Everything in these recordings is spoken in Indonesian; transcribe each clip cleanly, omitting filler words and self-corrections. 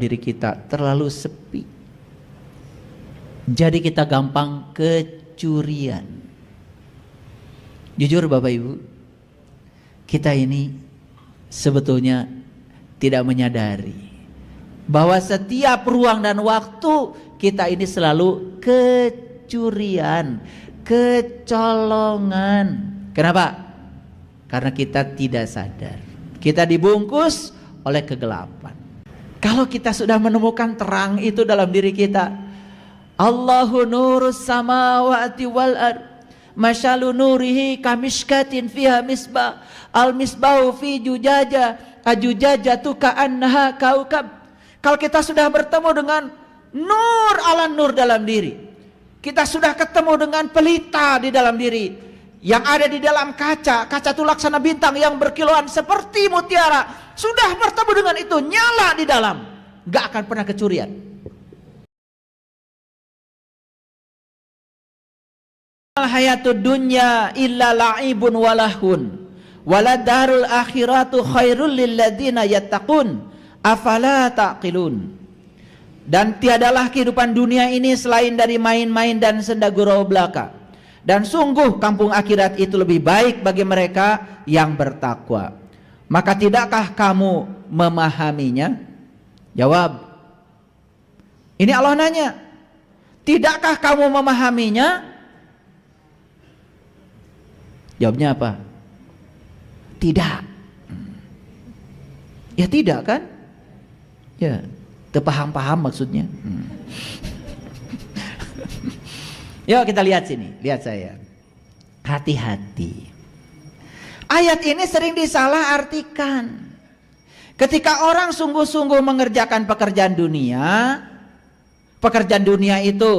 diri kita terlalu sepi. Jadi kita gampang kecurian. Jujur Bapak Ibu, kita ini sebetulnya tidak menyadari bahwa setiap ruang dan waktu kita ini selalu kecurian, kecolongan. Kenapa? Karena kita tidak sadar. Kita dibungkus oleh kegelapan. Kalau kita sudah menemukan terang itu dalam diri kita, Allahu nurus samawati wal ard, masyalu nurihi kamishkatin fiha misbah, al misbahu fi jujaja, ajujajatu ka'annaha kaukab. Kalau kita sudah bertemu dengan nur ala nur dalam diri, kita sudah ketemu dengan pelita di dalam diri, yang ada di dalam kaca itu laksana bintang yang berkilauan seperti mutiara. Sudah bertemu dengan itu, nyala di dalam, gak akan pernah kecurian. Al-hayatud dunya illa la'ibun walahun waladarul akhiratu khairul lilladzina yattaqun afala taqilun. Dan tiadalah kehidupan dunia ini selain dari main-main dan senda gurau belaka. Dan sungguh kampung akhirat itu lebih baik bagi mereka yang bertakwa. Maka tidakkah kamu memahaminya? Jawab. Ini Allah nanya. Tidakkah kamu memahaminya? Jawabnya apa? Tidak. Ya tidak kan? Ya, terpaham-paham maksudnya. Yuk kita lihat sini, lihat saya. Hati-hati. Ayat ini sering disalah artikan. Ketika orang sungguh-sungguh mengerjakan pekerjaan dunia itu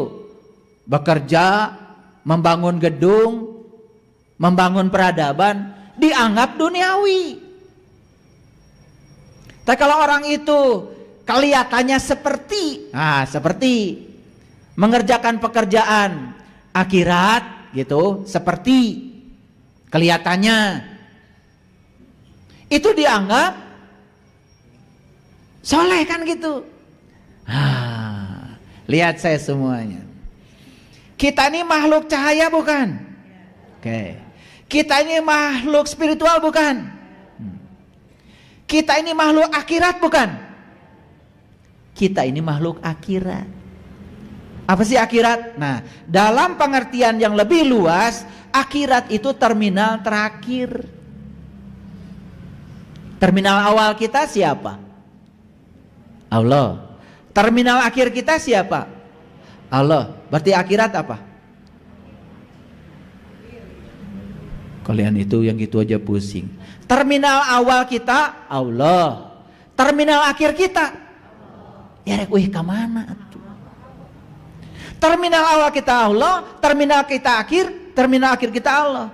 bekerja, membangun gedung, membangun peradaban, dianggap duniawi. Tapi kalau orang itu kelihatannya seperti mengerjakan pekerjaan akhirat gitu, seperti kelihatannya itu dianggap soleh kan gitu. Lihat saya semuanya. Kita ini makhluk cahaya bukan? Oke. Kita ini makhluk spiritual bukan? Kita ini makhluk akhirat bukan? Kita ini makhluk akhirat. Apa sih akhirat? Nah, dalam pengertian yang lebih luas, akhirat itu terminal terakhir. Terminal awal kita siapa? Allah. Terminal akhir kita siapa? Allah. Berarti akhirat apa? Kalian itu yang gitu aja pusing. Terminal awal kita Allah. Terminal akhir kita ya rek wih kemana atuh? Terminal awal kita Allah, terminal kita akhir, terminal akhir kita Allah.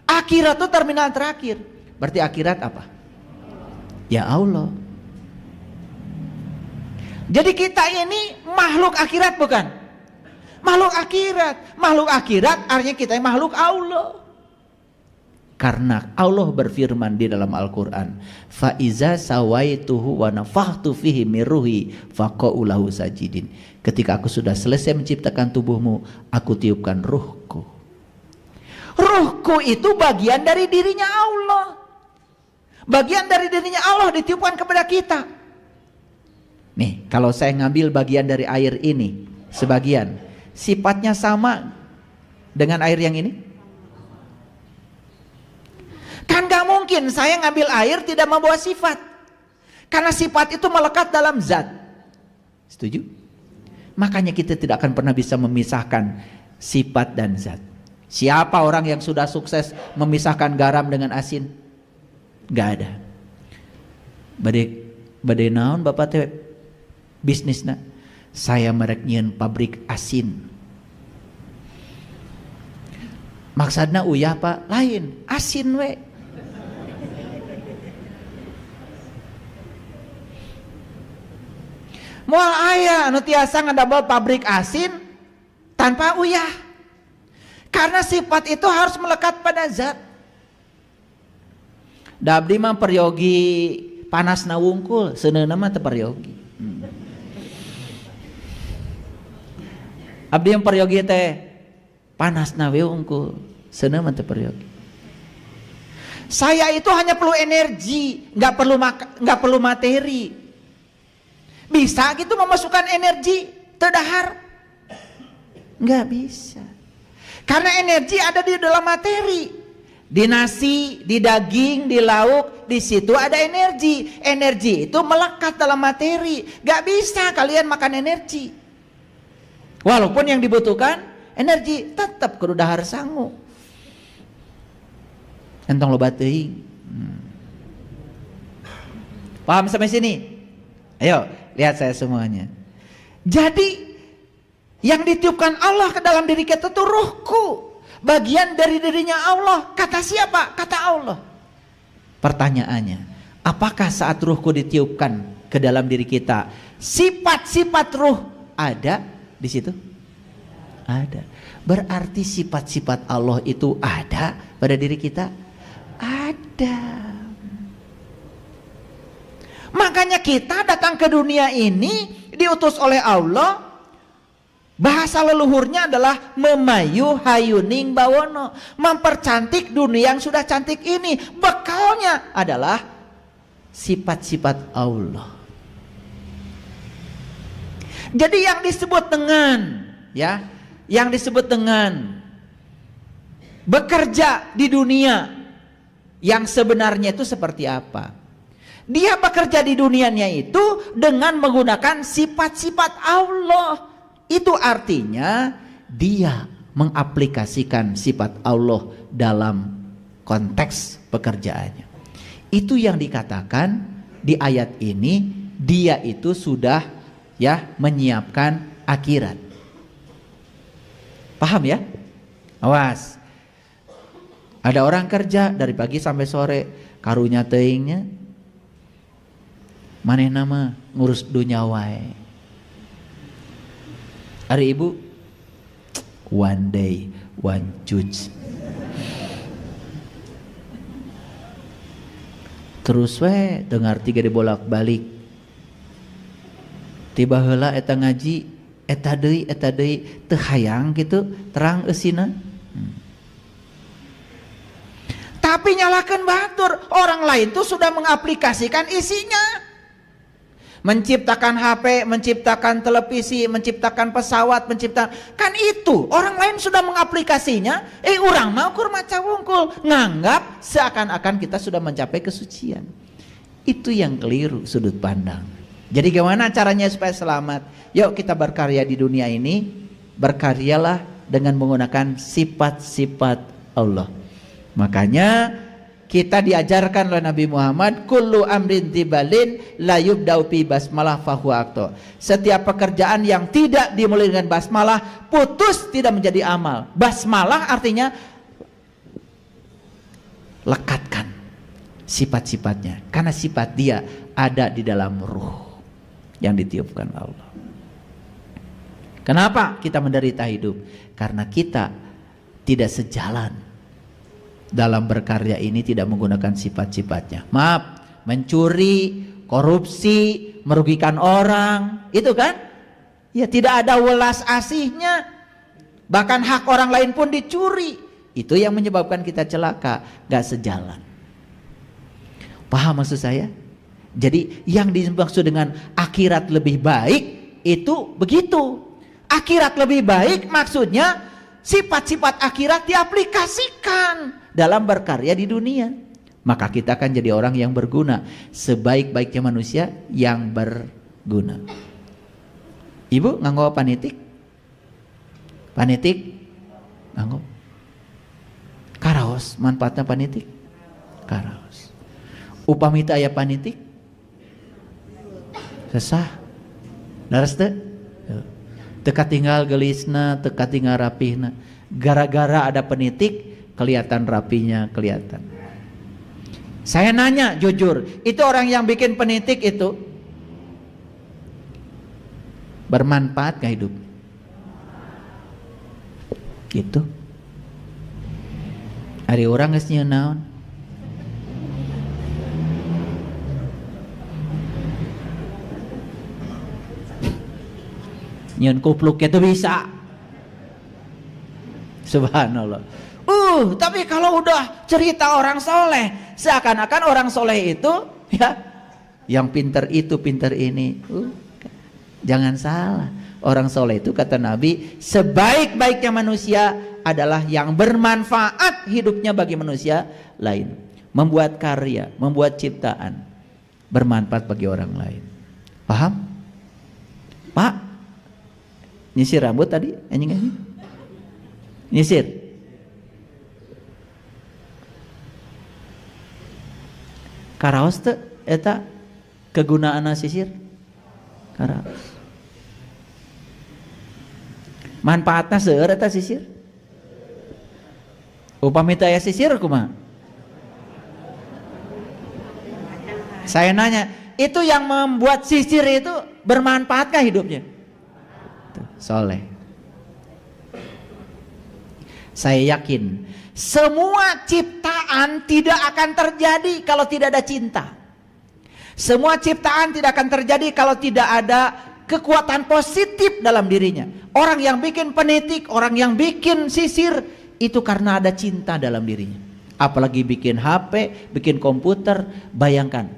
Akhirat itu terminal terakhir. Berarti akhirat apa? Ya Allah. Jadi kita ini makhluk akhirat bukan? Makhluk akhirat. Makhluk akhirat artinya kita makhluk Allah. Karena Allah berfirman di dalam Al-Quran, fa iza sawaituhu wa nafakhtu fihi min ruhi faqa'u lahu sajidin. Ketika aku sudah selesai menciptakan tubuhmu, aku tiupkan ruhku. Ruhku itu bagian dari dirinya Allah. Bagian dari dirinya Allah ditiupkan kepada kita. Nih, kalau saya ngambil bagian dari air ini, sebagian, sifatnya sama dengan air yang ini? Kan gak mungkin saya ngambil air tidak membawa sifat. Karena sifat itu melekat dalam zat. Setuju? Makanya kita tidak akan pernah bisa memisahkan sifat dan zat. Siapa orang yang sudah sukses memisahkan garam dengan asin? Gak ada. Badai naon bapak teh bisnisna? Saya merek nyieun pabrik asin. Maksudna uyah pak? Lain, asin we. Moal aya anu tiasa ngadabel pabrik asin tanpa uyah. Karena sifat itu harus melekat pada zat. Da abdi mah peryogi panasna wungkul, seuneuna mah teu peryogi. Abdi yang peryogi teh panasna we unggul, seuneu mah teu peryogi. Saya itu hanya perlu energi, nggak perlu materi. Bisa gitu memasukkan energi terdahar? Nggak bisa. Karena energi ada di dalam materi. Di nasi, di daging, di lauk, di situ ada energi. Energi itu melekat dalam materi. Nggak bisa kalian makan energi. Walaupun yang dibutuhkan energi, tetap kudu dahar sangu. Entong loba teuing. Paham sampai sini? Ayo, lihat saya semuanya. Jadi yang ditiupkan Allah ke dalam diri kita itu ruhku, bagian dari dirinya Allah. Kata siapa? Kata Allah. Pertanyaannya, apakah saat ruhku ditiupkan ke dalam diri kita, sifat-sifat ruh ada di situ? Ada. Berarti sifat-sifat Allah itu ada pada diri kita? Ada. Makanya kita datang ke dunia ini diutus oleh Allah. Bahasa leluhurnya adalah memayu hayuning bawono, mempercantik dunia yang sudah cantik ini. Bekalnya adalah sifat-sifat Allah. Jadi yang disebut dengan yang disebut dengan bekerja di dunia yang sebenarnya itu seperti apa? Dia bekerja di dunianya itu dengan menggunakan sifat-sifat Allah. Itu artinya dia mengaplikasikan sifat Allah dalam konteks pekerjaannya. Itu yang dikatakan di ayat ini, dia itu sudah menyiapkan akhirat. Paham ya? Awas. Ada orang kerja dari pagi sampai sore, karunya teuingnya manehna mah ngurus dunya wae. Hari ibu, one day, one judge. Terus we dengar 3 dibolak-balik. Tiba heula eta ngaji, eta deui teu hayang gitu, terang eusina. Tapi nyalakan batur, orang lain tuh sudah mengaplikasikan isinya. Menciptakan HP, menciptakan televisi, menciptakan pesawat, kan itu orang lain sudah mengaplikasinya. Urang mau kur maca wungkul, nganggap seakan-akan kita sudah mencapai kesucian. Itu yang keliru sudut pandang. Jadi gimana caranya supaya selamat? Yuk kita berkarya di dunia ini, berkaryalah dengan menggunakan sifat-sifat Allah. Makanya kita diajarkan oleh Nabi Muhammad, kullu amrin tibalin la yubda'u bi basmalah fahuwa aqta. Setiap pekerjaan yang tidak dimulai dengan basmalah putus, tidak menjadi amal. Basmalah artinya lekatkan sifat-sifatnya, karena sifat dia ada di dalam ruh yang ditiupkan Allah. Kenapa kita menderita hidup? Karena kita tidak sejalan dalam berkarya ini, tidak menggunakan sifat-sifatnya. Maaf, mencuri, korupsi, merugikan orang, itu kan? Ya tidak ada welas asihnya. Bahkan hak orang lain pun dicuri. Itu yang menyebabkan kita celaka, gak sejalan. Paham maksud saya? Jadi yang dimaksud dengan akhirat lebih baik itu begitu. Akhirat lebih baik maksudnya sifat-sifat akhirat diaplikasikan dalam berkarya di dunia. Maka kita akan jadi orang yang berguna, sebaik-baiknya manusia yang berguna. Ibu nganggo panitik? Panitik? Nganggo? Karaos, manfaatnya panitik? Karaos. Upamita aya panitik? Sesah. Laras teu? Teka tinggal gelisna, teka tinggal rapihna. Gara-gara ada penitik, kelihatan rapinya, kelihatan. Saya nanya jujur, itu orang yang bikin penitik itu bermanfaat gak hidup? Gitu. Hari orang geus nyieun naon? Nyieun kupluk itu bisa. Subhanallah. Tapi kalau udah cerita orang soleh, seakan-akan orang soleh itu ya yang pinter itu, pinter ini. Jangan salah. Orang soleh itu kata Nabi, sebaik-baiknya manusia adalah yang bermanfaat hidupnya bagi manusia lain. Membuat karya, membuat ciptaan, bermanfaat bagi orang lain. Paham? Pak? Nyisir rambut tadi? Anjing-anjing? Nyisir? Karaos teh eta kegunaanna sisir? Karaos. Manfaatna seueur eta sisir? Upami teu aya sisir kumaha? Saya nanya, itu yang membuat sisir itu bermanfaatkah hidupnya? Soleh. Saya yakin semua ciptaan tidak akan terjadi kalau tidak ada cinta. Semua ciptaan tidak akan terjadi kalau tidak ada kekuatan positif dalam dirinya. Orang yang bikin penitik, orang yang bikin sisir, itu karena ada cinta dalam dirinya. Apalagi bikin HP, bikin komputer. Bayangkan,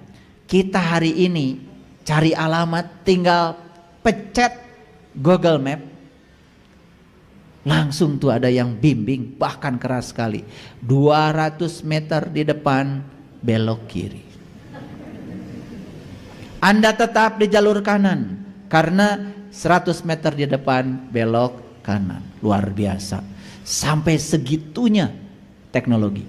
kita hari ini cari alamat, tinggal pencet Google Map, langsung tuh ada yang bimbing, bahkan keras sekali. 200 meter di depan belok kiri. Anda tetap di jalur kanan karena 100 meter di depan belok kanan. Luar biasa. Sampai segitunya teknologi.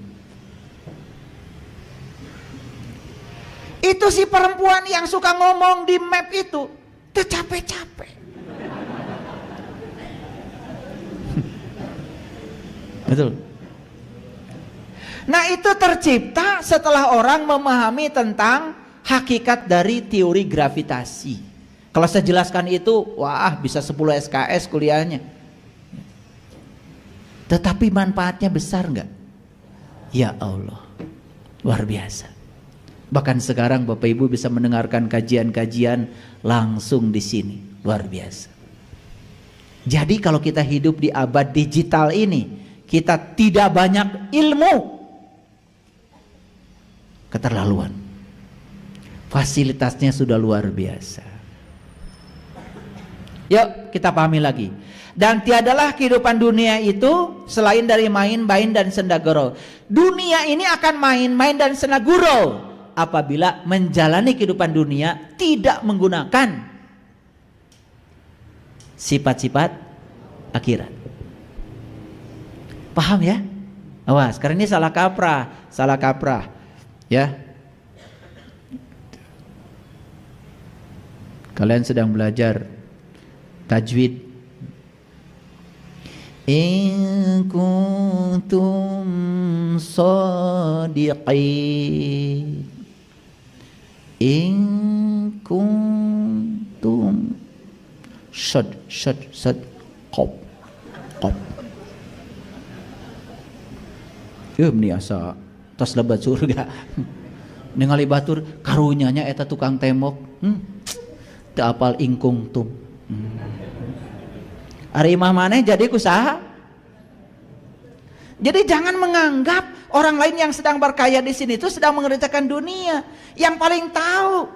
Itu si perempuan yang suka ngomong di map itu capek-capek. Betul. Nah, itu tercipta setelah orang memahami tentang hakikat dari teori gravitasi. Kalau saya jelaskan itu, wah bisa 10 SKS kuliahnya. Tetapi manfaatnya besar enggak? Ya Allah, luar biasa. Bahkan sekarang Bapak Ibu bisa mendengarkan kajian-kajian langsung di sini, luar biasa. Jadi kalau kita hidup di abad digital ini, kita tidak banyak ilmu, keterlaluan. Fasilitasnya sudah luar biasa. Yuk kita pahami lagi. Dan tiadalah kehidupan dunia itu selain dari main-main dan senda gurau. Dunia ini akan main-main dan senda gurau apabila menjalani kehidupan dunia tidak menggunakan sifat-sifat akhirat. Paham ya? Awas, karena ini salah kaprah, ya. Kalian sedang belajar tajwid. In kuntum shadiqin. In kuntum shad qop. Ini asa tos lebat surga. Ningali batur karunyanya eta tukang tembok. Teu apal ingkung tum. Ari imah maneh jadi kusaha. Jadi jangan menganggap orang lain yang sedang berkaya di sini itu sedang mengerjakan dunia. Yang paling tahu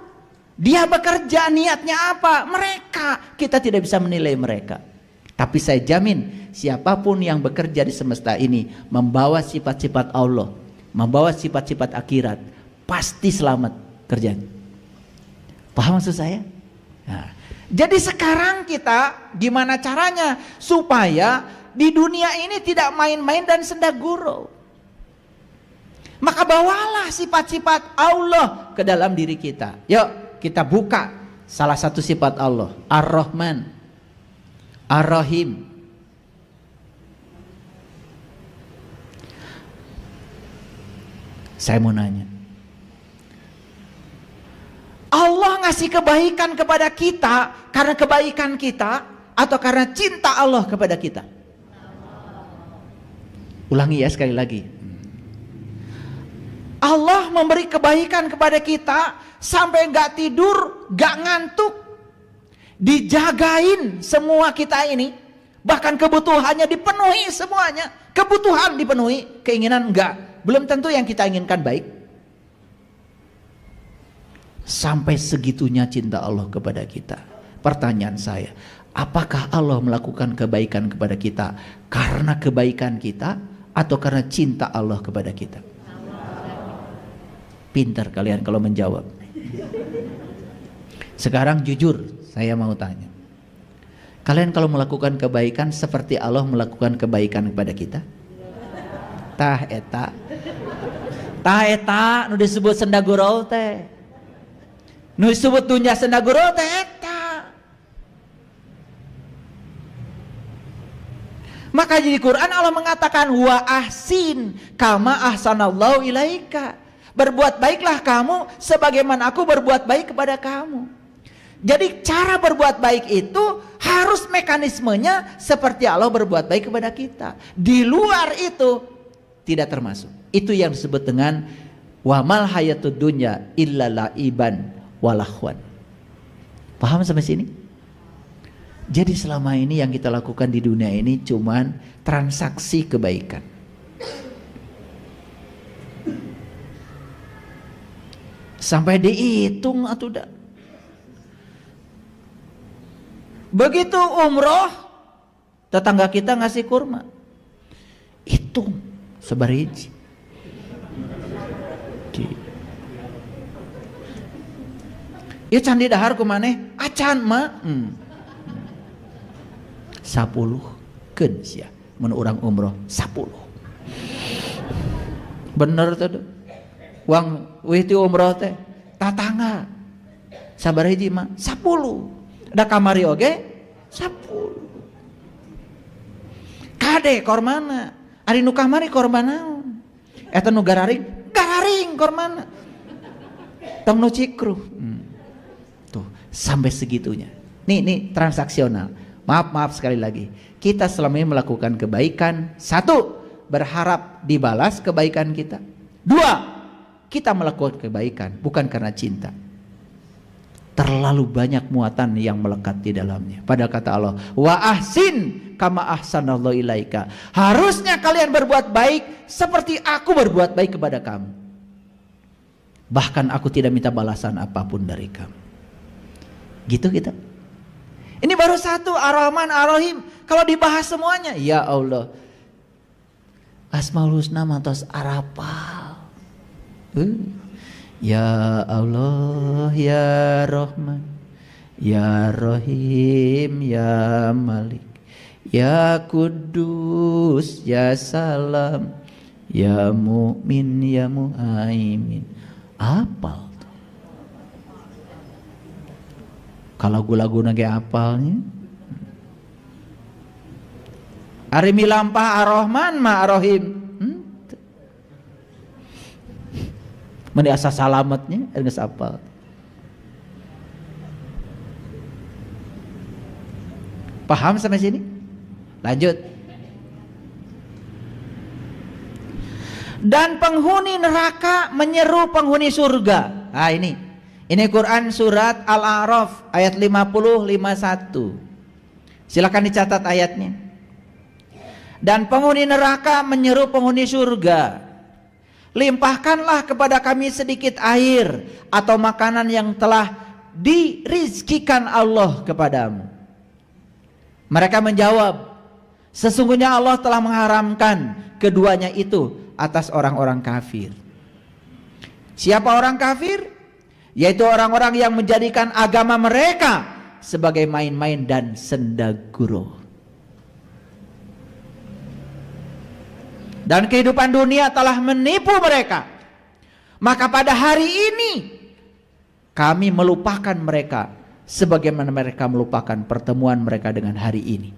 dia bekerja niatnya apa, mereka. Kita tidak bisa menilai mereka. Tapi saya jamin siapapun yang bekerja di semesta ini membawa sifat-sifat Allah, membawa sifat-sifat akhirat, pasti selamat kerjanya. Paham maksud saya? Nah, jadi sekarang kita gimana caranya supaya di dunia ini tidak main-main dan senda gurau. Maka bawalah sifat-sifat Allah ke dalam diri kita. Yuk kita buka salah satu sifat Allah, Ar-Rahman, Ar-Rahim. Saya mau nanya, Allah ngasih kebaikan kepada kita karena kebaikan kita atau karena cinta Allah kepada kita? Ulangi ya sekali lagi. Allah memberi kebaikan kepada kita sampai gak tidur, gak ngantuk, dijagain semua kita ini, Bahkan kebutuhannya dipenuhi semuanya. Kebutuhan dipenuhi, keinginan enggak. Belum tentu yang kita inginkan baik. Sampai segitunya cinta Allah kepada kita. Pertanyaan saya, apakah Allah melakukan kebaikan kepada kita karena kebaikan kita atau karena cinta Allah kepada kita? Pintar kalian kalau menjawab. Sekarang jujur, saya mau tanya. Kalian kalau melakukan kebaikan seperti Allah melakukan kebaikan kepada kita? Tah eta nu disebut sendagurau teh. Nu disebut dunya sendagurau teh eta. Maka di Quran Allah mengatakan wa ahsin kama ahsanallahu ilaika. Berbuat baiklah kamu sebagaimana aku berbuat baik kepada kamu. Jadi cara berbuat baik itu harus mekanismenya seperti Allah berbuat baik kepada kita. Di luar itu tidak termasuk. Itu yang disebut dengan wa mal hayatud dunya illa laiban walahwan. Paham sampai sini? Jadi selama ini yang kita lakukan di dunia ini cuman transaksi kebaikan. Sampai dihitung atau tidak. Begitu umroh, tetangga kita ngasih kurma, hitung sebariji. Ya candi dahar kumaneh, acan mah 10 keun sia mun urang umroh 10. Bener tuh. Uang wih ti umroh teh tatangga sabariji mah 10. Ada kamari oge 10. Kade kormana ari nu kamari kormana eta nu gararing kormana tong nu cikruh. Tuh sampai segitunya. Nih transaksional. Maaf sekali lagi. Kita selama ini melakukan kebaikan. 1, berharap dibalas kebaikan kita. 2, kita melakukan kebaikan bukan karena cinta. Terlalu banyak muatan yang melekat di dalamnya. Padahal kata Allah, wa ahsin kama ahsanallahu ilaika. Harusnya kalian berbuat baik seperti aku berbuat baik kepada kamu. Bahkan aku tidak minta balasan apapun dari kamu. Gitu kita. Ini baru 1, Ar-Rahman Ar-Rahim. Kalau dibahas semuanya, ya Allah, Asmaul Husna mantos arapal. Ya Allah, ya Rahman, ya Rahim, ya Malik, ya Kudus, ya Salam, ya Mu'min, ya Muhaimin. Apal tuh. Kalau gula-guna ge apalnya. Ari milampah Ar-Rahman ma Ar-Rahim. Meni asa salametnya geus apal. Paham sampai sini? Lanjut. Dan penghuni neraka menyeru penghuni surga. Nah ini Quran surat Al-A'raf ayat 50-51. Silakan dicatat ayatnya. Dan penghuni neraka menyeru penghuni surga, limpahkanlah kepada kami sedikit air atau makanan yang telah dirizkikan Allah kepadamu. Mereka menjawab, sesungguhnya Allah telah mengharamkan keduanya itu atas orang-orang kafir. Siapa orang kafir? Yaitu orang-orang yang menjadikan agama mereka sebagai main-main dan sendaguro. Dan kehidupan dunia telah menipu mereka. Maka pada hari ini kami melupakan mereka sebagaimana mereka melupakan pertemuan mereka dengan hari ini.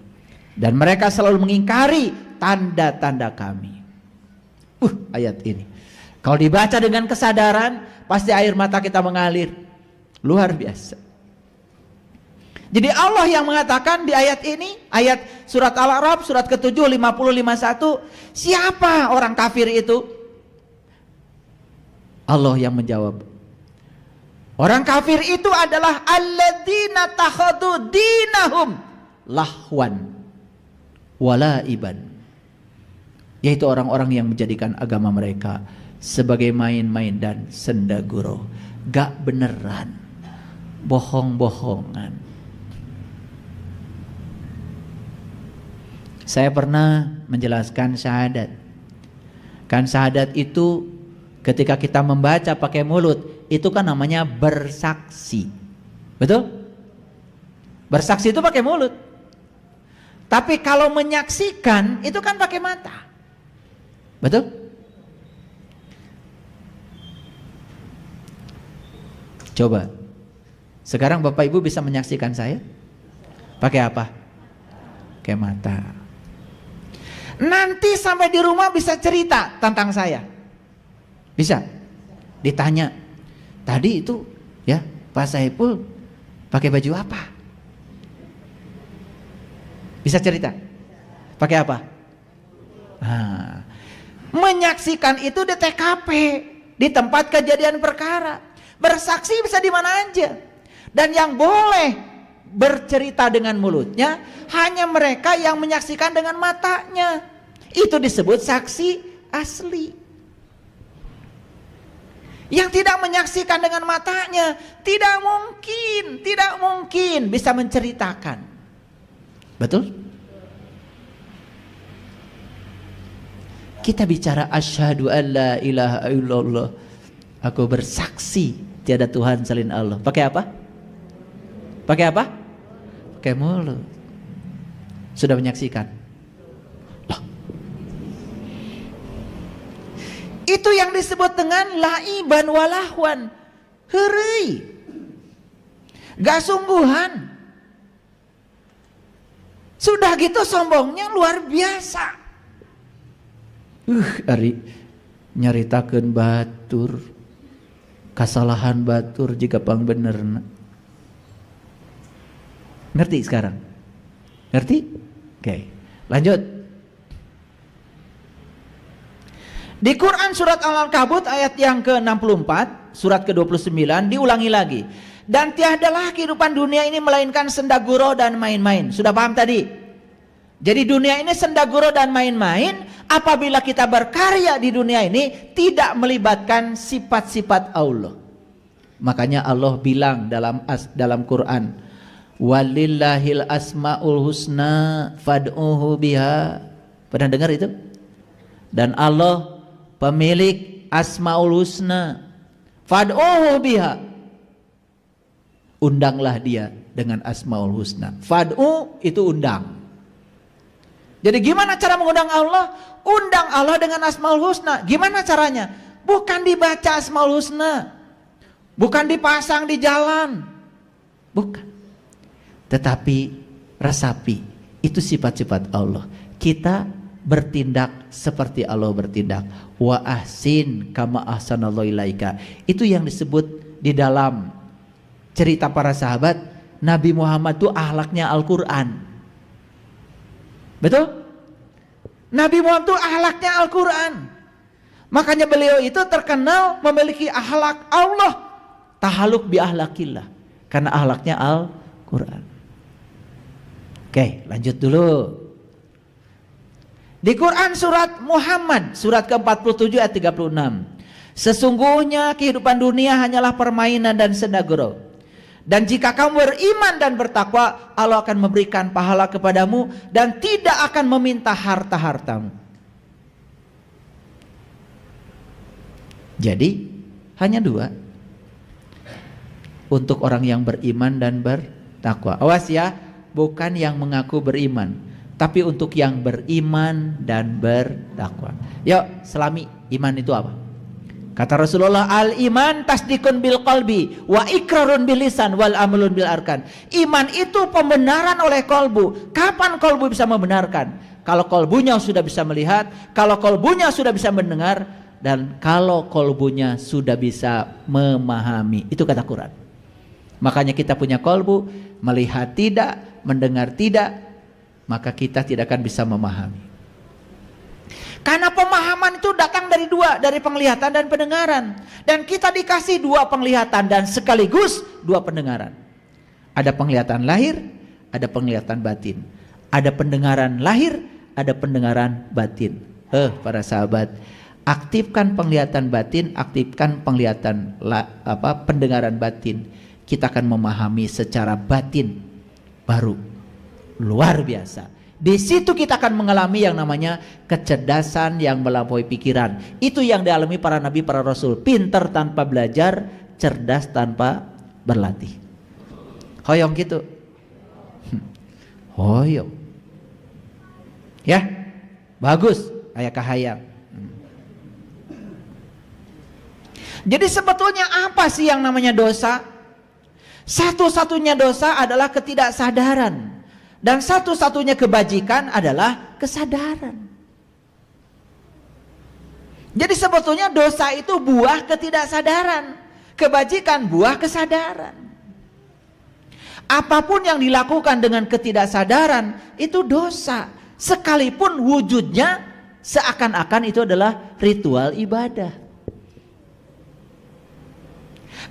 Dan mereka selalu mengingkari tanda-tanda kami. Ayat ini kalau dibaca dengan kesadaran pasti air mata kita mengalir. Luar biasa. Jadi Allah yang mengatakan di ayat ini, ayat surat Al-A'raf surat ke-7 50-51, siapa orang kafir itu? Allah yang menjawab. Orang kafir itu adalah alladzina takhadu dinahum lahwan. walaiban, yaitu orang-orang yang menjadikan agama mereka sebagai main-main dan sendaguro, gak beneran, bohong-bohongan. Saya pernah menjelaskan syahadat. Kan syahadat itu ketika kita membaca pakai mulut, itu kan namanya bersaksi. Betul? Bersaksi itu pakai mulut. Tapi kalau menyaksikan itu kan pakai mata. Betul? Coba. Sekarang Bapak Ibu bisa menyaksikan saya? Pakai apa? Pakai mata. Nanti sampai di rumah bisa cerita tentang saya. Bisa? Ditanya. Tadi itu ya, Pak Saiful pakai baju apa? Bisa cerita? Pakai apa? Nah, menyaksikan itu di TKP, di tempat kejadian perkara. Bersaksi bisa di mana aja. Dan yang boleh bercerita dengan mulutnya hanya mereka yang menyaksikan dengan matanya. Itu disebut saksi asli. Yang tidak menyaksikan dengan matanya tidak mungkin bisa menceritakan. Betul? Kita bicara asyhadu an la ilaha illallah, aku bersaksi tiada Tuhan selain Allah. Pakai apa? Pakai apa? Pakai mulut. Sudah menyaksikan? Loh. Itu yang disebut dengan laiban walahwan. Heureuy. Gak sungguhan. Sudah gitu sombongnya luar biasa. Ari nyaritakeun batur, kasalahan batur jika pang benerna. Ngerti sekarang? Ngerti? Oke, lanjut. Di Quran surat Al-Ankabut ayat yang ke-64, surat ke-29 diulangi lagi. Dan tiadalah kehidupan dunia ini melainkan sendaguro dan main-main. Sudah paham tadi? Jadi dunia ini sendaguro dan main-main apabila kita berkarya di dunia ini tidak melibatkan sifat-sifat Allah. Makanya Allah bilang dalam Quran, walillahil asmaul husna fad'uhu biha. Pernah dengar itu? Dan Allah pemilik asmaul husna, fad'uhu biha. Undanglah dia dengan asmaul husna. Fad'u itu undang. Jadi gimana cara mengundang Allah? Undang Allah dengan asmaul husna. Gimana caranya? Bukan dibaca asmaul husna, bukan dipasang di jalan, bukan. Tetapi resapi. Itu sifat-sifat Allah. Kita bertindak seperti Allah bertindak. Wa ahsin kama ahsanallahu ilaika. Itu yang disebut di dalam cerita para sahabat, Nabi Muhammad itu akhlaknya Al-Quran. Betul? Nabi Muhammad itu akhlaknya Al-Quran. Makanya beliau itu terkenal memiliki akhlak Allah. Tahaluk bi akhlakillah. Karena akhlaknya Al-Quran. Oke, lanjut dulu. Di Quran surat Muhammad, surat ke-47 ayat 36. Sesungguhnya kehidupan dunia hanyalah permainan dan sendaguro. Dan jika kamu beriman dan bertakwa, Allah akan memberikan pahala kepadamu dan tidak akan meminta harta-hartamu. Jadi hanya dua. Untuk orang yang beriman dan bertakwa. Awas ya, bukan yang mengaku beriman, tapi untuk yang beriman dan bertakwa. Yuk, selami iman itu apa? Kata Rasulullah, al-iman tasdikun bil qalbi wa ikrarun bil lisan wal amalun bil arkan. Iman itu pembenaran oleh kolbu. Kapan kolbu bisa membenarkan? Kalau kolbunya sudah bisa melihat, kalau kolbunya sudah bisa mendengar, dan kalau kolbunya sudah bisa memahami. Itu kata Quran. Makanya kita punya kolbu, melihat tidak, mendengar tidak, maka kita tidak akan bisa memahami. Karena pemahaman itu datang dari dua, dari penglihatan dan pendengaran. Dan kita dikasih dua penglihatan dan sekaligus dua pendengaran. Ada penglihatan lahir, ada penglihatan batin. Ada pendengaran lahir, ada pendengaran batin. Para sahabat, aktifkan penglihatan batin, aktifkan pendengaran batin. Kita akan memahami secara batin baru, luar biasa. Di situ kita akan mengalami yang namanya kecerdasan yang melampaui pikiran. Itu yang dialami para nabi, para rasul. Pinter tanpa belajar, cerdas tanpa berlatih. Hoyong gitu. Hoyong. Ya, bagus. Aya kahayang. Jadi sebetulnya apa sih yang namanya dosa? Satu-satunya dosa adalah ketidaksadaran. Dan satu-satunya kebajikan adalah kesadaran. Jadi sebetulnya dosa itu buah ketidaksadaran. Kebajikan buah kesadaran. Apapun yang dilakukan dengan ketidaksadaran itu dosa. Sekalipun wujudnya seakan-akan itu adalah ritual ibadah.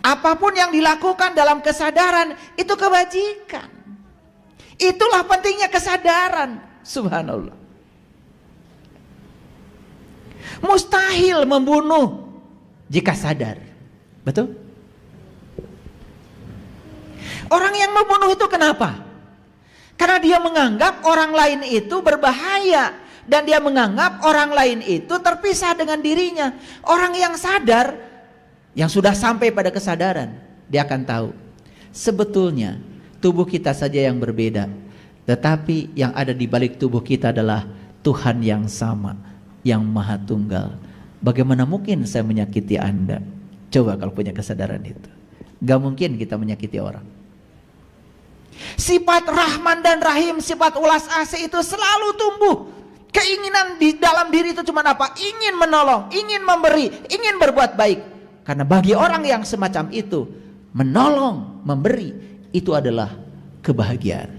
Apapun yang dilakukan dalam kesadaran itu kebajikan. Itulah pentingnya kesadaran. Subhanallah. Mustahil membunuh jika sadar. Betul? Orang yang membunuh itu kenapa? Karena dia menganggap orang lain itu berbahaya. Dan dia menganggap orang lain itu terpisah dengan dirinya. Orang yang sadar, yang sudah sampai pada kesadaran, dia akan tahu sebetulnya tubuh kita saja yang berbeda, tetapi yang ada di balik tubuh kita adalah Tuhan yang sama, yang maha tunggal. Bagaimana mungkin saya menyakiti Anda? Coba kalau punya kesadaran itu. Gak mungkin kita menyakiti orang. Sifat Rahman dan Rahim, sifat ulas asih itu selalu tumbuh. Keinginan di dalam diri itu cuma apa? Ingin menolong, ingin memberi, ingin berbuat baik. Karena bagi orang yang semacam itu, menolong, memberi, itu adalah kebahagiaan.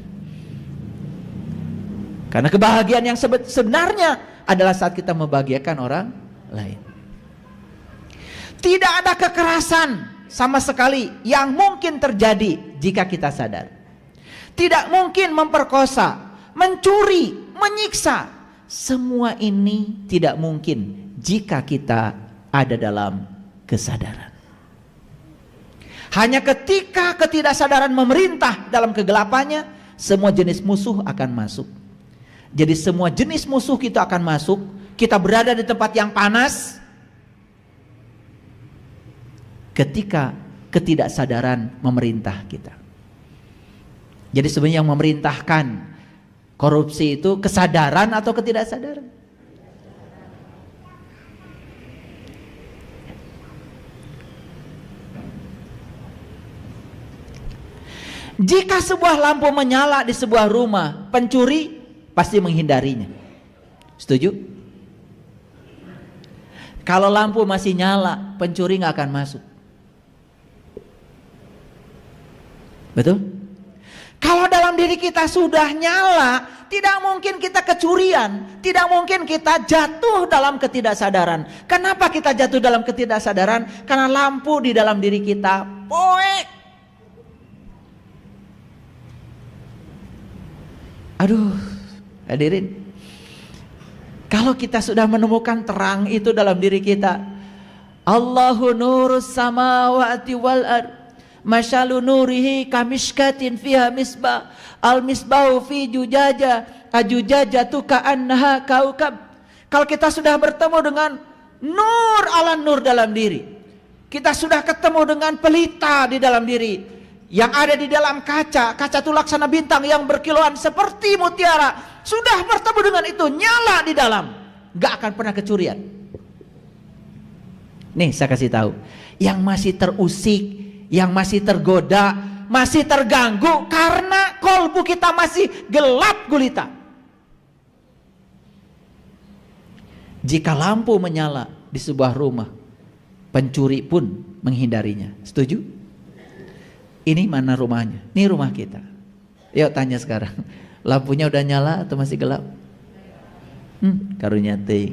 Karena kebahagiaan yang sebenarnya adalah saat kita membahagiakan orang lain. Tidak ada kekerasan sama sekali yang mungkin terjadi jika kita sadar. Tidak mungkin memperkosa, mencuri, menyiksa. Semua ini tidak mungkin jika kita ada dalam kesadaran. Hanya ketika ketidaksadaran memerintah dalam kegelapannya, semua jenis musuh akan masuk. Jadi semua jenis musuh kita akan masuk. Kita berada di tempat yang panas ketika ketidaksadaran memerintah kita. Jadi sebenarnya yang memerintahkan korupsi itu kesadaran atau ketidaksadaran? Jika sebuah lampu menyala di sebuah rumah, pencuri pasti menghindarinya. Setuju? Kalau lampu masih nyala, pencuri nggak akan masuk. Betul? Kalau dalam diri kita sudah nyala, tidak mungkin kita kecurian, tidak mungkin kita jatuh dalam ketidaksadaran. Kenapa kita jatuh dalam ketidaksadaran? Karena lampu di dalam diri kita poek. Aduh, hadirin, kalau kita sudah menemukan terang itu dalam diri kita, Allahu nurus samawati wal ard, masyalu nurihi kamishkatin fiha misbah, al misbahu fi jujaja, ajujajatu ka'annaha kaukab. Kalau kita sudah bertemu dengan nur ala nur dalam diri, kita sudah ketemu dengan pelita di dalam diri, yang ada di dalam kaca itu laksana bintang yang berkilauan seperti mutiara. Sudah bertemu dengan itu, nyala di dalam, gak akan pernah kecurian. Nih saya kasih tahu, yang masih terusik, yang masih tergoda, masih terganggu karena kolbu kita masih gelap gulita. Jika lampu menyala di sebuah rumah, pencuri pun menghindarinya. Setuju? Ini mana rumahnya? Ini rumah kita. Yuk tanya sekarang, lampunya udah nyala atau masih gelap? Karunya teh.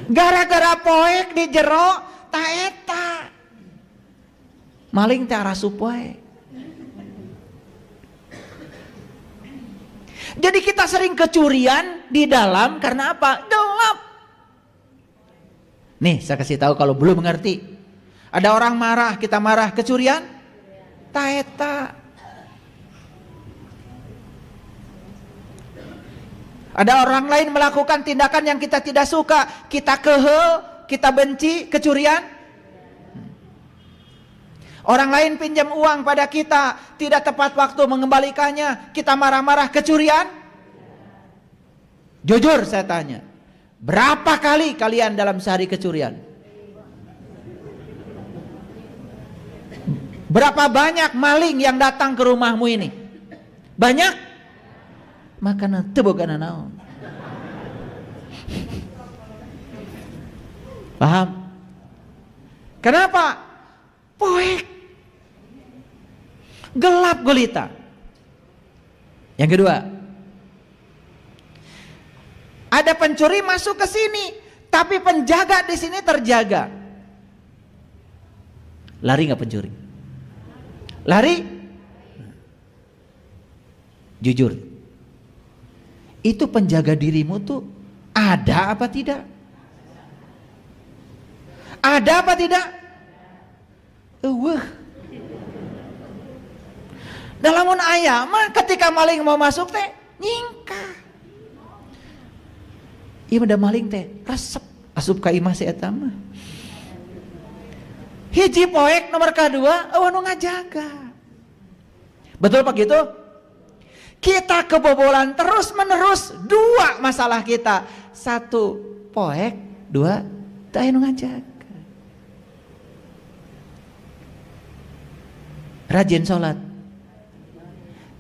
Gara-gara poek di jero taeta maling teh arasup poe. Jadi kita sering kecurian di dalam karena apa? Gelap. Nih saya kasih tahu kalau belum mengerti. Ada orang marah, kita marah, kecurian? Taeta. Ada orang lain melakukan tindakan yang kita tidak suka, kita kehel, kita benci, kecurian. Orang lain pinjam uang pada kita, tidak tepat waktu mengembalikannya, kita marah-marah, kecurian. Jujur saya tanya, berapa kali kalian dalam sehari kecurian? Berapa banyak maling yang datang ke rumahmu ini? Banyak? Makanan teu boga naon. Paham? Kenapa? Poek. Gelap gulita. Yang kedua, ada pencuri masuk ke sini, tapi penjaga di sini terjaga. Lari nggak pencuri? Lari? Jujur. Itu penjaga dirimu tuh ada apa tidak? Ada apa tidak? Dalamun aya mah ketika maling mau masuk teh nyingkah. Ieu udah maling teh resep asup ka imah si eta mah. Hiji poek nomor kadua eueuh nu ngajaga. Betul Pak gitu? Kita kebobolan terus menerus, dua masalah kita. Satu poek, dua teu aya nu ngajaga. Rajin sholat,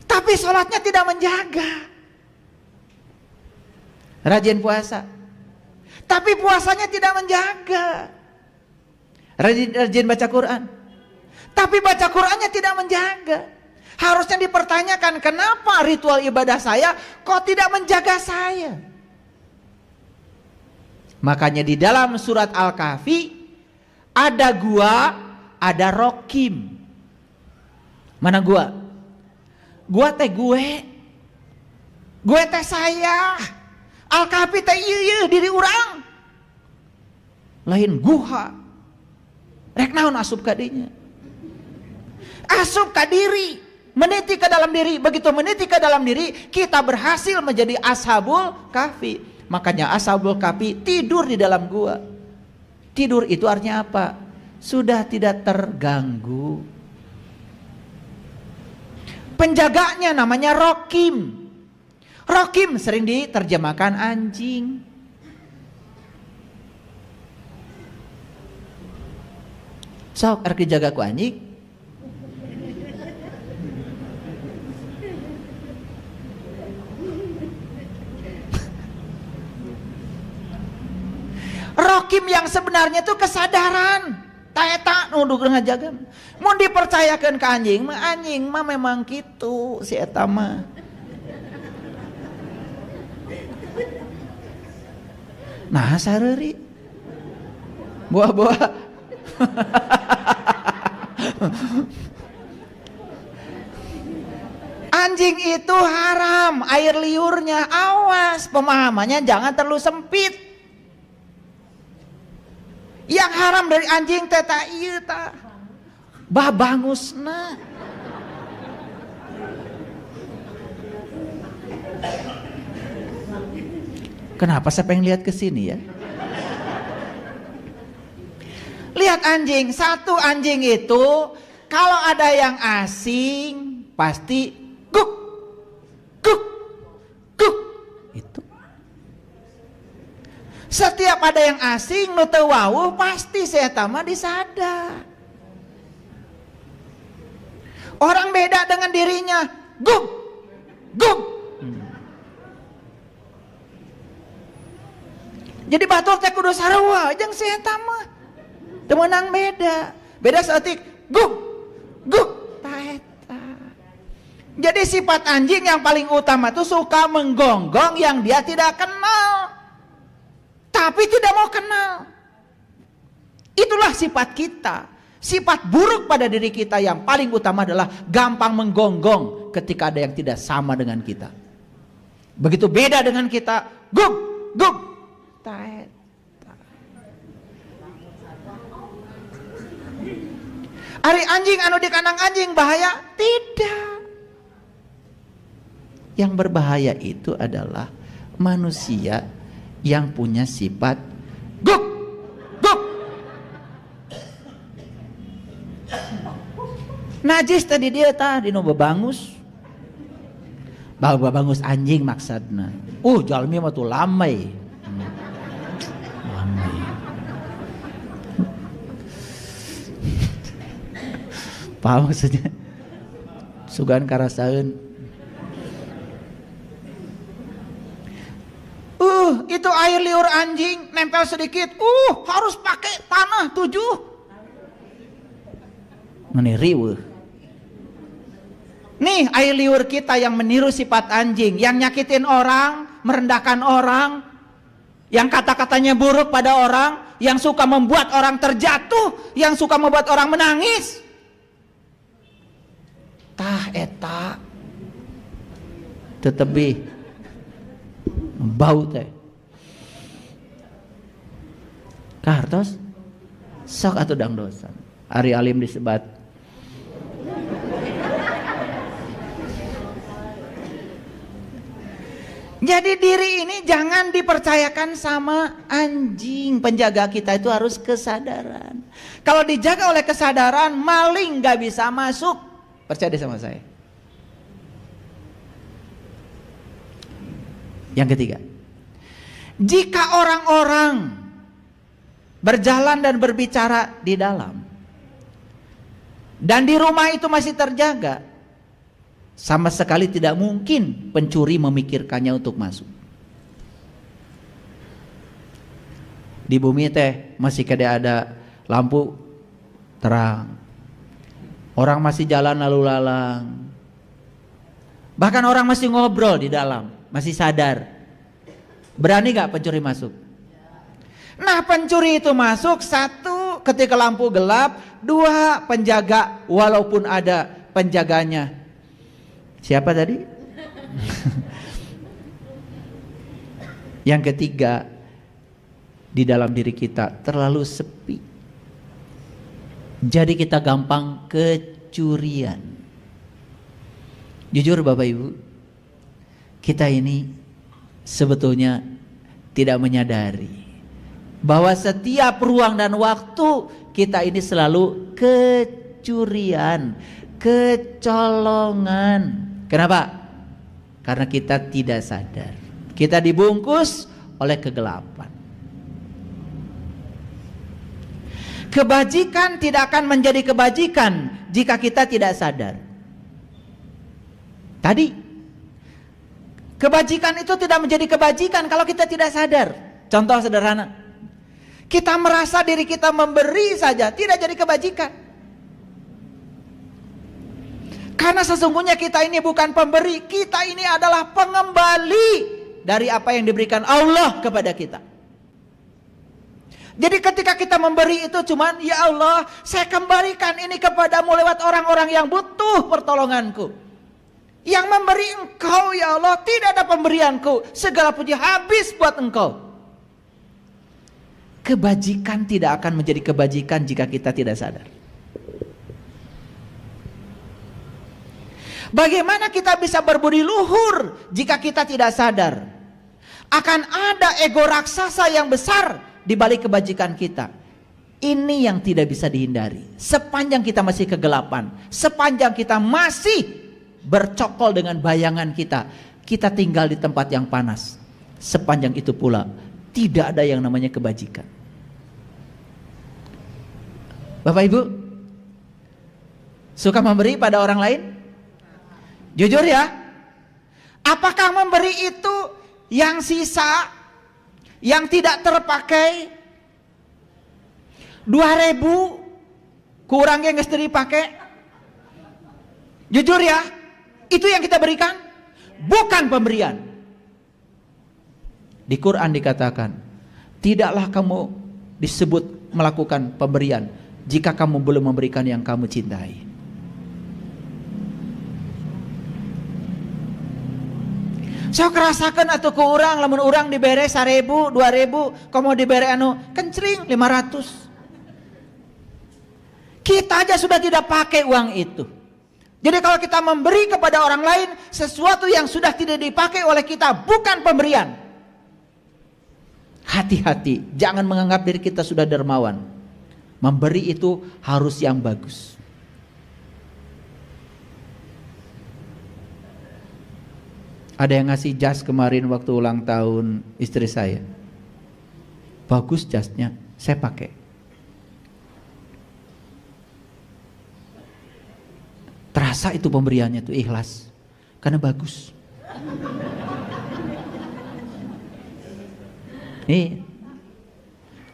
tapi sholatnya tidak menjaga. Rajin puasa, tapi puasanya tidak menjaga. Rajin baca Quran, tapi baca Qurannya tidak menjaga. Harusnya dipertanyakan, kenapa ritual ibadah saya kok tidak menjaga saya? Makanya di dalam surat Al-Kahfi ada gua, ada rokim. Mana gua? Gua teh gue teh saya. Al-Kahfi teh ieu diri urang. Lain guha. Rek naon asup ka dinya? Asup ka diri. Meniti ke dalam diri, begitu meniti ke dalam diri, kita berhasil menjadi ashabul kahfi. Makanya ashabul kahfi tidur di dalam gua. Tidur itu artinya apa? Sudah tidak terganggu. Penjaganya namanya rokim. Rokim sering diterjemahkan anjing. Sok arek dijaga ku anjing. Rokim yang sebenarnya itu kesadaran. Taeta nuduh ngajaga. Mun dipercayakan ke anjing mah memang gitu si eta mah. Nah sareuri. Buah-buah. Anjing itu haram, air liurnya awas, pemahamannya jangan terlalu sempit. Yang haram dari anjing teh ta ieu tah babangusna. Kenapa saya pengen lihat ke sini ya? Lihat anjing, satu anjing itu kalau ada yang asing pasti guk guk guk itu. Setiap ada yang asing nu teu wawuh pasti saya tama disada. Orang beda dengan dirinya, guk guk. Jadi batur teh kudu sarua jeung saya tama. Teu meunang beda. Beda saeutik guk guk taeta. Jadi sifat anjing yang paling utama itu suka menggonggong yang dia tidak kenal. Tapi tidak mau kenal. Itulah sifat kita. Sifat buruk pada diri kita yang paling utama adalah gampang menggonggong ketika ada yang tidak sama dengan kita. Begitu beda dengan kita, guk, guk. Ari anjing anu di kandang anjing bahaya? Tidak. Yang berbahaya itu adalah manusia yang punya sifat guk, guk. Najis tadi dia tadi nu babangus. Babangus anjing maksudna. Jalmi mah tuh lamai. Lamai. Paham maksudnya? Sugan karasaeun. Itu air liur anjing nempel sedikit. Harus pakai tanah 7. Meniru. Nih air liur kita yang meniru sifat anjing, yang nyakitin orang, merendahkan orang, yang kata-katanya buruk pada orang, yang suka membuat orang terjatuh, yang suka membuat orang menangis. Tah eta tetebi bau teh. Kartos sok atuh dang dosa. Ari alim disebat. Jadi diri ini jangan dipercayakan sama anjing. Penjaga kita itu harus kesadaran. Kalau dijaga oleh kesadaran, maling gak bisa masuk. Percaya deh sama saya. Yang ketiga, jika orang-orang berjalan dan berbicara di dalam dan di rumah itu masih terjaga, sama sekali tidak mungkin pencuri memikirkannya untuk masuk. Di bumi teh masih ada lampu terang, orang masih jalan lalu lalang, bahkan orang masih ngobrol di dalam, masih sadar. Berani gak pencuri masuk? Nah, pencuri itu masuk, 1 ketika lampu gelap, 2 penjaga walaupun ada penjaganya. Siapa tadi? Yang ketiga, di dalam diri kita terlalu sepi. Jadi kita gampang kecurian. Jujur Bapak Ibu, kita ini sebetulnya tidak menyadari bahwa setiap ruang dan waktu kita ini selalu kecurian, kecolongan. Kenapa? Karena kita tidak sadar. Kita dibungkus oleh kegelapan. Kebajikan tidak akan menjadi kebajikan jika kita tidak sadar. Tadi, kebajikan itu tidak menjadi kebajikan kalau kita tidak sadar. Contoh sederhana. Kita merasa diri kita memberi saja, tidak jadi kebajikan. Karena sesungguhnya kita ini bukan pemberi, kita ini adalah pengembali dari apa yang diberikan Allah kepada kita. Jadi ketika kita memberi itu cuman, ya Allah, saya kembalikan ini kepadamu lewat orang-orang yang butuh pertolonganku. Yang memberi engkau, ya Allah, tidak ada pemberianku, segala puji habis buat engkau. Kebajikan tidak akan menjadi kebajikan jika kita tidak sadar. Bagaimana kita bisa berbudi luhur jika kita tidak sadar? Akan ada ego raksasa yang besar di balik kebajikan kita. Ini yang tidak bisa dihindari. Sepanjang kita masih kegelapan, sepanjang kita masih bercokol dengan bayangan kita, kita tinggal di tempat yang panas. Sepanjang itu pula tidak ada yang namanya kebajikan. Bapak Ibu, suka memberi pada orang lain? Jujur ya, apakah memberi itu yang sisa, yang tidak terpakai, 2.000 kurang yang nggak dipakai? Jujur ya, itu yang kita berikan? Bukan pemberian. Di Quran dikatakan, tidaklah kamu disebut melakukan pemberian jika kamu belum memberikan yang kamu cintai. Saya kerasakan atau ke orang, lamun orang dibere 1.000, 2.000, kamu dibere anu kencring 500. Kita aja sudah tidak pakai uang itu. Jadi kalau kita memberi kepada orang lain sesuatu yang sudah tidak dipakai oleh kita, bukan pemberian. Hati-hati, jangan menganggap diri kita sudah dermawan. Memberi itu harus yang bagus. Ada yang ngasih jas kemarin waktu ulang tahun istri saya. Bagus jasnya, saya pakai. Terasa itu pemberiannya itu ikhlas, karena bagus. Nih,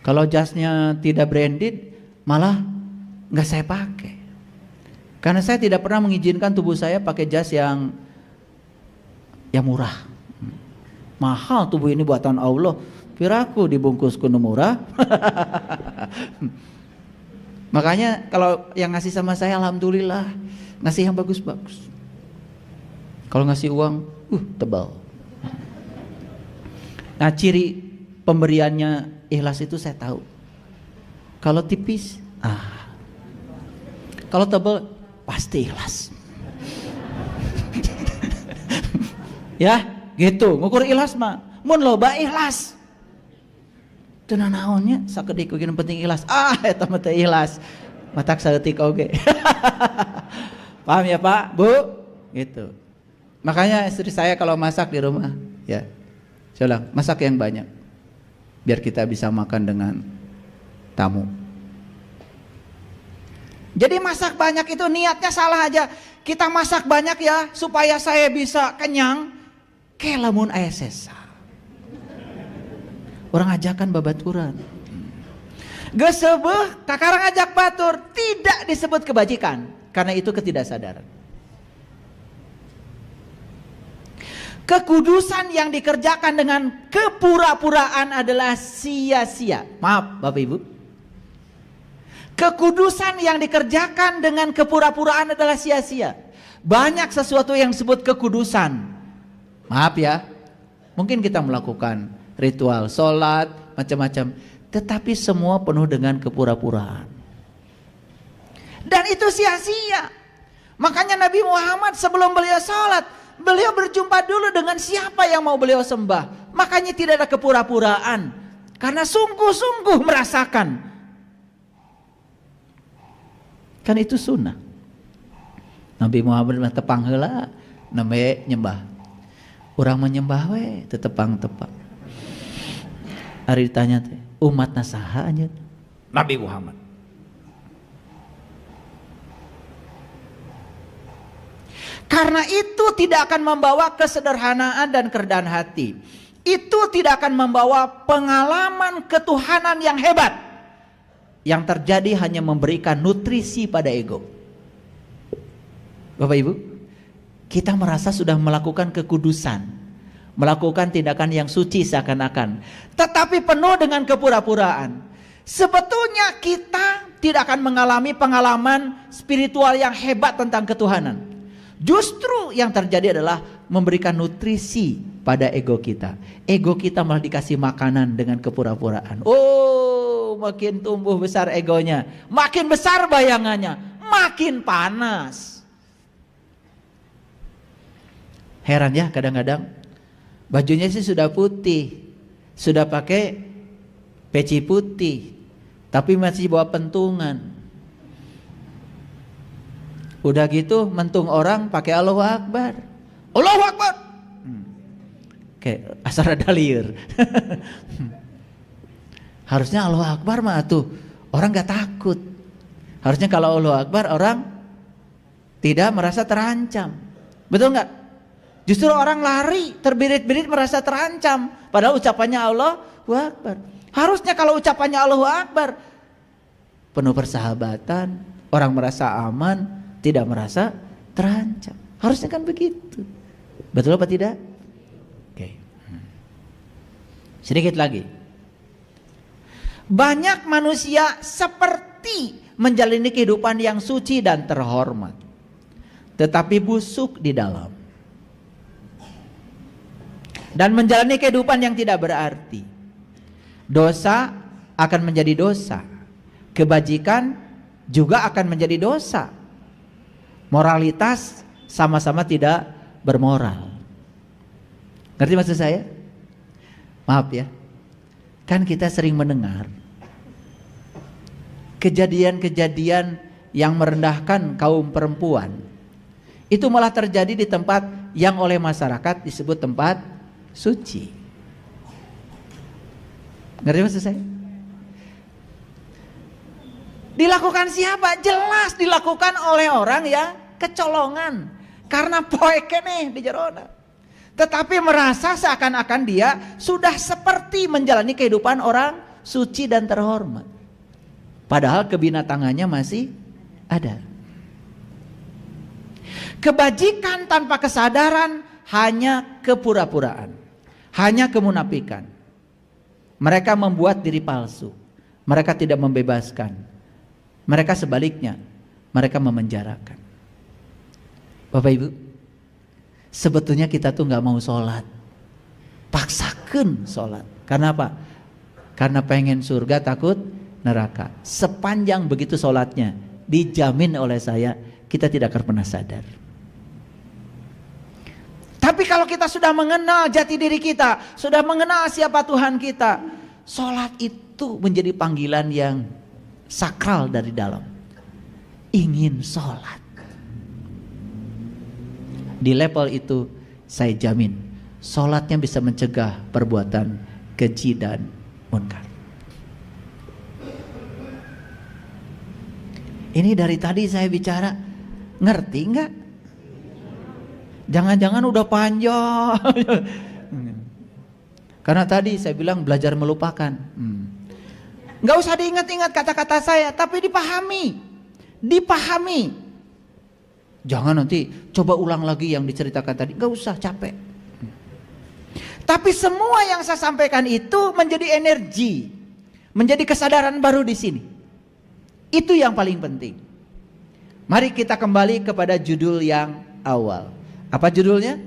kalau jasnya tidak branded, malah nggak saya pakai. Karena saya tidak pernah mengizinkan tubuh saya pakai jas yang murah. Mahal tubuh ini buatan Allah. Piraku dibungkus kuno murah. Makanya kalau yang ngasih sama saya, alhamdulillah, ngasih yang bagus-bagus. Kalau ngasih uang, tebal. Nah, ciri pemberiannya ikhlas itu saya tahu. Kalau tipis, kalau tebal pasti ikhlas. Ya, gitu. Ngukur ikhlas mah, mun loba ikhlas. Teu naonnya sakedik oge penting ikhlas. Eta mah teu ikhlas. Matak saeutik oge. Paham ya, Pak? Bu? Gitu. Makanya istri saya kalau masak di rumah, ya. Saya bilang, masak yang banyak. Biar kita bisa makan dengan tamu. Jadi masak banyak itu niatnya salah aja. Kita masak banyak ya supaya saya bisa kenyang. Kayak lamun aya sesa. Orang ajakan babaturan. Geus seubeuh kakarang ajak batur, tidak disebut kebajikan karena itu ketidaksadaran. Kekudusan yang dikerjakan dengan kepura-puraan adalah sia-sia. Maaf Bapak Ibu. Kekudusan yang dikerjakan dengan kepura-puraan adalah sia-sia. Banyak sesuatu yang disebut kekudusan. Maaf ya, mungkin kita melakukan ritual, sholat, macam-macam. Tetapi semua penuh dengan kepura-puraan. Dan itu sia-sia. Makanya Nabi Muhammad sebelum beliau sholat, beliau berjumpa dulu dengan siapa yang mau beliau sembah. Makanya tidak ada kepura-puraan. Karena sungguh-sungguh merasakan. Kan itu sunnah. Nabi Muhammad mah tepang heula, namanya nyembah. Orang menyembah we tetepang-tepang. Ari ditanya teh, umat nasaha anjeun? Nabi Muhammad. Karena itu tidak akan membawa kesederhanaan dan kerendahan hati. Itu tidak akan membawa pengalaman ketuhanan yang hebat. Yang terjadi hanya memberikan nutrisi pada ego. Bapak Ibu, kita merasa sudah melakukan kekudusan, melakukan tindakan yang suci seakan-akan, tetapi penuh dengan kepura-puraan. Sebetulnya kita tidak akan mengalami pengalaman spiritual yang hebat tentang ketuhanan. Justru yang terjadi adalah memberikan nutrisi pada ego kita. Ego kita malah dikasih makanan dengan kepura-puraan. Oh, makin tumbuh besar egonya, makin besar bayangannya, makin panas. Heran ya, kadang-kadang bajunya sih sudah putih, sudah pakai peci putih, tapi masih bawa pentungan. Udah gitu mentung orang pakai Allahu Akbar. Allahu Akbar. Kayak asar dalir. Harusnya Allahu Akbar mah tuh orang gak takut. Harusnya kalau Allahu Akbar orang tidak merasa terancam. Betul gak? Justru orang lari, terbirit-birit merasa terancam. Padahal ucapannya Allahu Akbar. Harusnya kalau ucapannya Allahu Akbar penuh persahabatan, orang merasa aman, tidak merasa terancam. Harusnya kan begitu. Betul apa tidak? Oke. Sedikit lagi. Banyak manusia seperti menjalani kehidupan yang suci dan terhormat, tetapi busuk di dalam. dan menjalani kehidupan yang tidak berarti. Dosa akan menjadi dosa, kebajikan juga akan menjadi dosa. Moralitas sama-sama tidak bermoral. Ngerti maksud saya? Maaf ya, kan kita sering mendengar kejadian-kejadian yang merendahkan kaum perempuan. Itu malah terjadi di tempat yang oleh masyarakat disebut tempat suci. Ngerti maksud saya? Dilakukan siapa? Jelas dilakukan oleh orang yang kecolongan. Karena poeke nih di jerona. Tetapi merasa seakan-akan dia sudah seperti menjalani kehidupan orang suci dan terhormat. Padahal kebinatangannya masih ada. Kebajikan tanpa kesadaran hanya kepura-puraan, hanya kemunafikan. Mereka membuat diri palsu. Mereka tidak membebaskan. Mereka sebaliknya, mereka memenjarakan. Bapak Ibu, sebetulnya kita tuh gak mau sholat, paksakan sholat. Karena apa? Karena pengen surga takut neraka. Sepanjang begitu sholatnya, dijamin oleh saya, kita tidak akan pernah sadar. Tapi kalau kita sudah mengenal jati diri kita, sudah mengenal siapa Tuhan kita, sholat itu menjadi panggilan yang sakral dari dalam. Ingin sholat. Di level itu saya jamin sholatnya bisa mencegah perbuatan keji dan munkar. Ini dari tadi saya bicara, ngerti enggak? Jangan-jangan udah panjang. Karena tadi saya bilang belajar melupakan. Nggak usah diingat-ingat kata-kata saya, tapi dipahami. Dipahami. Jangan nanti coba ulang lagi yang diceritakan tadi. Nggak usah, capek. Tapi semua yang saya sampaikan itu menjadi energi, menjadi kesadaran baru di sini. Itu yang paling penting. Mari kita kembali kepada judul yang awal. Apa judulnya?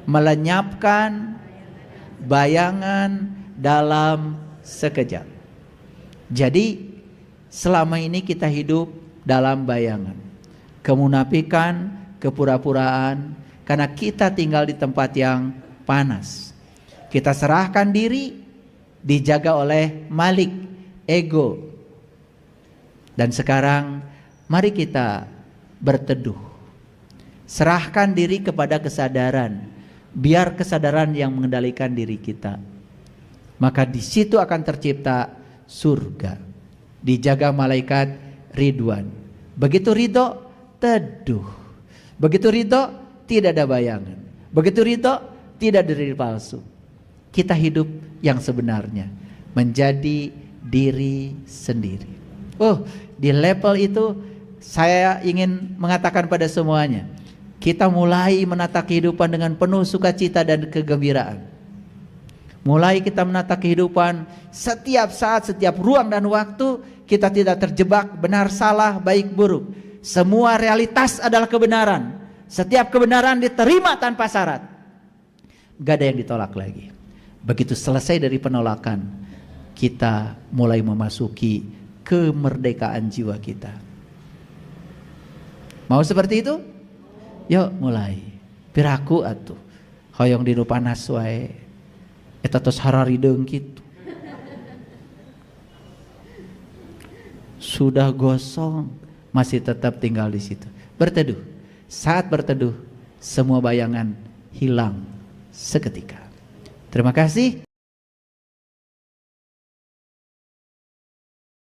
Melenyapkan bayangan dalam sekejap. Jadi selama ini kita hidup dalam bayangan, kemunafikan, kepura-puraan, karena kita tinggal di tempat yang panas. Kita serahkan diri, dijaga oleh Malik, ego. Dan sekarang mari kita berteduh. Serahkan diri kepada kesadaran. Biar kesadaran yang mengendalikan diri kita. Maka di situ akan tercipta surga. Dijaga malaikat Ridwan. Begitu ridho, teduh. Begitu ridho, tidak ada bayangan. Begitu ridho, tidak ada diri palsu. Kita hidup yang sebenarnya, menjadi diri sendiri. Di level itu saya ingin mengatakan pada semuanya, kita mulai menata kehidupan dengan penuh sukacita dan kegembiraan. Mulai kita menata kehidupan setiap saat, setiap ruang dan waktu, kita tidak terjebak benar salah, baik buruk. Semua realitas adalah kebenaran. Setiap kebenaran diterima tanpa syarat. Gak ada yang ditolak lagi. Begitu selesai dari penolakan, kita mulai memasuki kemerdekaan jiwa kita. Mau seperti itu? Yuk mulai. Piraku atuh. Hoyong di panas wae. Eta tos hararideung kitu. Sudah gosong, masih tetap tinggal di situ. Berteduh. Saat berteduh, semua bayangan hilang seketika. Terima kasih.